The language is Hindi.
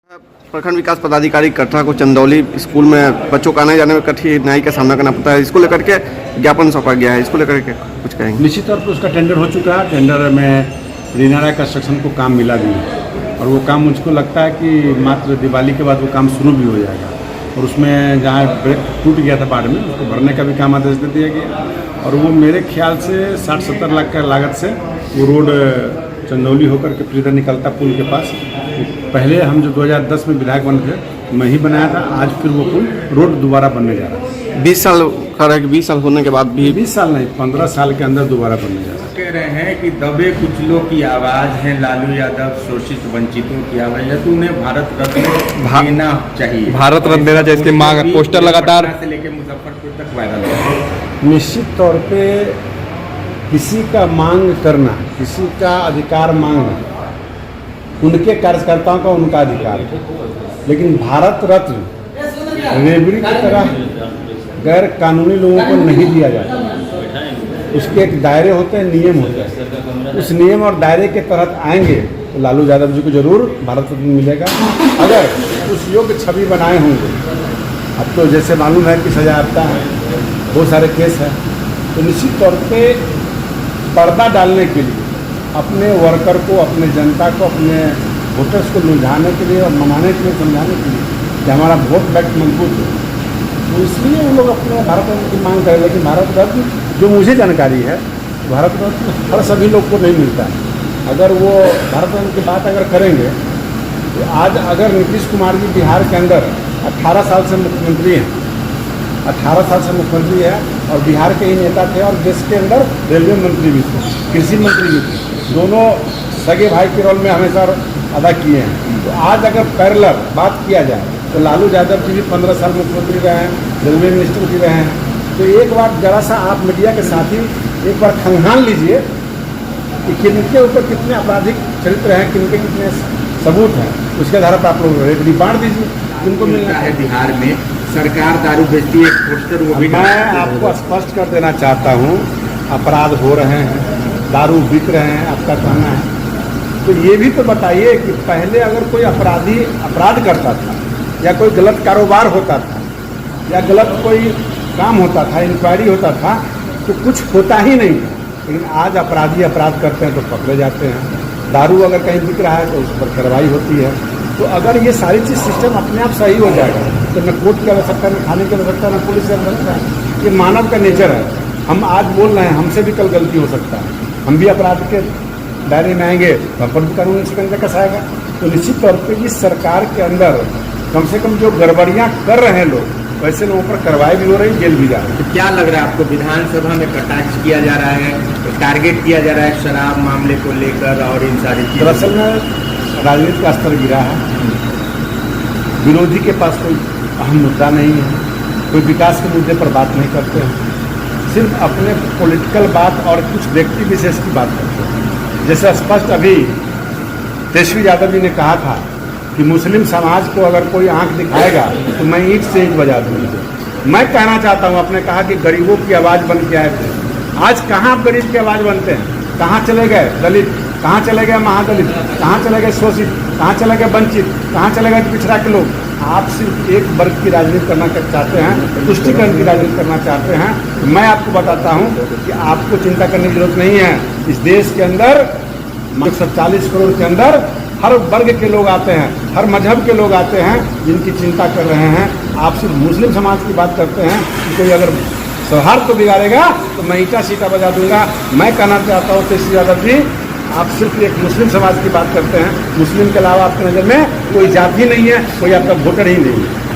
प्रखंड विकास पदाधिकारी कटरा को चंदौली स्कूल में बच्चों को आने जाने में कठिनाई का सामना करना पड़ता है। इसको लेकर के ज्ञापन सौंपा गया है, इसको लेकर के कुछ कहेंगे? निश्चित तौर पर उसका टेंडर हो चुका है। टेंडर में रीनारा कंस्ट्रक्शन को काम मिला भी है और वो काम मुझको लगता है कि मात्र दिवाली के बाद वो काम शुरू भी हो जाएगा। और उसमें जहाँ ब्रेक टूट गया था बाढ़ में, उसको भरने का भी काम आदेश दे दिया गया और वो मेरे ख्याल से 60-70 लाख का लागत से वो रोड चंदौली होकर के फिर निकलता पुल के पास। पहले हम जो 2010 में विधायक बन थे मैं ही बनाया था, आज फिर वो पुल रोड दोबारा बनने जा रहा है। 20 साल खड़ा है कि 20 साल होने के बाद भी 20 साल नहीं 15 साल के अंदर दोबारा बनने जा रहा है। कह रहे हैं कि दबे कुचलों की आवाज़ है लालू यादव, शोषित वंचितों की आवाज़ है, तो उन्हें भारत रत्न देना चाहिए। भारत रत्न देना चाहिए, इसकी मांग पोस्टर लगातार से लेकर मुजफ्फरपुर तक वायरल है। निश्चित तौर पे किसी का मांग करना, किसी का अधिकार मांगना उनके कार्यकर्ताओं का उनका अधिकार है, लेकिन भारत रत्न रेवड़ी की तरह गैर कानूनी लोगों को नहीं दिया जाता। उसके एक दायरे होते हैं, नियम होते हैं। उस नियम और दायरे के तहत आएंगे तो लालू यादव जी को जरूर भारत रत्न मिलेगा, अगर उस योग्य छवि बनाए होंगे। अब तो जैसे मालूम है कि सजा आता है, बहुत सारे केस हैं, तो निश्चित तौर पे पर्दा डालने के लिए अपने वर्कर को, अपने जनता को, अपने वोटर्स को लुभाने के लिए और मनाने के लिए, समझाने के लिए कि हमारा वोट बैंक मजबूत है, तो इसलिए वो लोग अपने भारत रत्न की मांग करें। लेकिन भारत रत्न जो मुझे जानकारी है, भारत रत्न हर सभी लोग को नहीं मिलता है। अगर वो भारत रत्न की बात अगर करेंगे तो आज अगर नीतीश कुमार जी बिहार के अंदर 18 साल से मुख्यमंत्री हैं, 18 साल से मुख्यमंत्री है और बिहार के ही नेता थे और देश के अंदर रेलवे मंत्री भी थे, कृषि मंत्री भी थे, दोनों सगे भाई के रोल में हमेशा अदा किए हैं। तो आज अगर पैरेलल बात किया जाए तो लालू यादव जी भी 15 साल मुख्यमंत्री रहे हैं, रेलवे मिनिस्टर भी रहे हैं। तो एक बार जरा सा आप मीडिया के साथ ही एक बार खंगाल लीजिए कि किनके ऊपर कितने आपराधिक चरित्र हैं, किनके कितने सबूत हैं, उसके आधार पर आप लोग रेवड़ी बांट दीजिए। जिनको मिलना है बिहार में सरकार दारू बेचती है, पोस्टर वो भी। मैं आपको स्पष्ट कर देना चाहता हूँ, अपराध हो रहे हैं, दारू बिक रहे हैं, आपका कहना है, तो ये भी तो बताइए कि पहले अगर कोई अपराधी अपराध करता था या कोई गलत कारोबार होता था या गलत कोई काम होता था, इंक्वायरी होता था, तो कुछ होता ही नहीं था। लेकिन आज अपराधी अपराध करते हैं तो पकड़े जाते हैं। दारू अगर कहीं बिक रहा है तो उस पर कार्रवाई होती है। तो अगर ये सारी चीज़ सिस्टम अपने आप सही हो जाएगा तो न कोर्ट की आवश्यकता, न थाने की आवश्यकता, न पुलिस की आवश्यकता है। ये मानव का नेचर है। हम आज बोल रहे हैं, हमसे भी कल गलती हो सकता है, हम भी अपराध के दायरे में आएंगे, पर कानून शिकंजा कसाएगा। तो निश्चित तौर पर इस सरकार के अंदर कम से कम जो गड़बड़ियाँ कर रहे हैं लोग, वैसे लोगों पर कार्रवाई भी हो रही है, जेल भी जा रही है। तो क्या लग रहा है आपको, विधानसभा में कटाक्ष किया जा रहा है, टारगेट किया जा रहा है शराब मामले को लेकर और इन सारी चीज़ों? दरअसल में राजनीति का स्तर गिरा है, विरोधी के पास कोई अहम मुद्दा नहीं है, कोई विकास के मुद्दे पर बात नहीं करते हैं, सिर्फ अपने पॉलिटिकल बात और कुछ व्यक्ति विशेष की बात करते हैं। जैसे स्पष्ट अभी तेजस्वी यादव जी ने कहा था कि मुस्लिम समाज को अगर कोई आंख दिखाएगा तो मैं ईंट से ईंट बजा दूंगा। मैं कहना चाहता हूं, आपने कहा कि गरीबों की आवाज़ बन के आए थे, आज कहाँ आप गरीब की आवाज़ बनते हैं? कहाँ चले गए दलित, कहाँ चले गए महादलित, कहाँ चले गए शोषित, कहाँ चले गए वंचित, कहाँ चले गए पिछड़ा के लोग? आप सिर्फ एक वर्ग की राजनीति करना चाहते हैं, तुष्टिकरण की राजनीति करना चाहते हैं। तो मैं आपको बताता हूँ कि आपको चिंता करने की जरूरत नहीं है। इस देश के अंदर 140 करोड़ के अंदर हर वर्ग के लोग आते हैं, हर मजहब के लोग आते हैं, जिनकी चिंता कर रहे हैं। आप सिर्फ मुस्लिम समाज की बात करते हैं कि कोई अगर सौहार्द को बिगाड़ेगा तो मैं ईंटा सीटा बजा दूंगा। मैं कहना चाहता हूँ तेजस्वी यादव जी, आप सिर्फ एक मुस्लिम समाज की बात करते हैं। मुस्लिम के अलावा आपकी नज़र में कोई जाति नहीं है, कोई आपका वोटर ही नहीं है।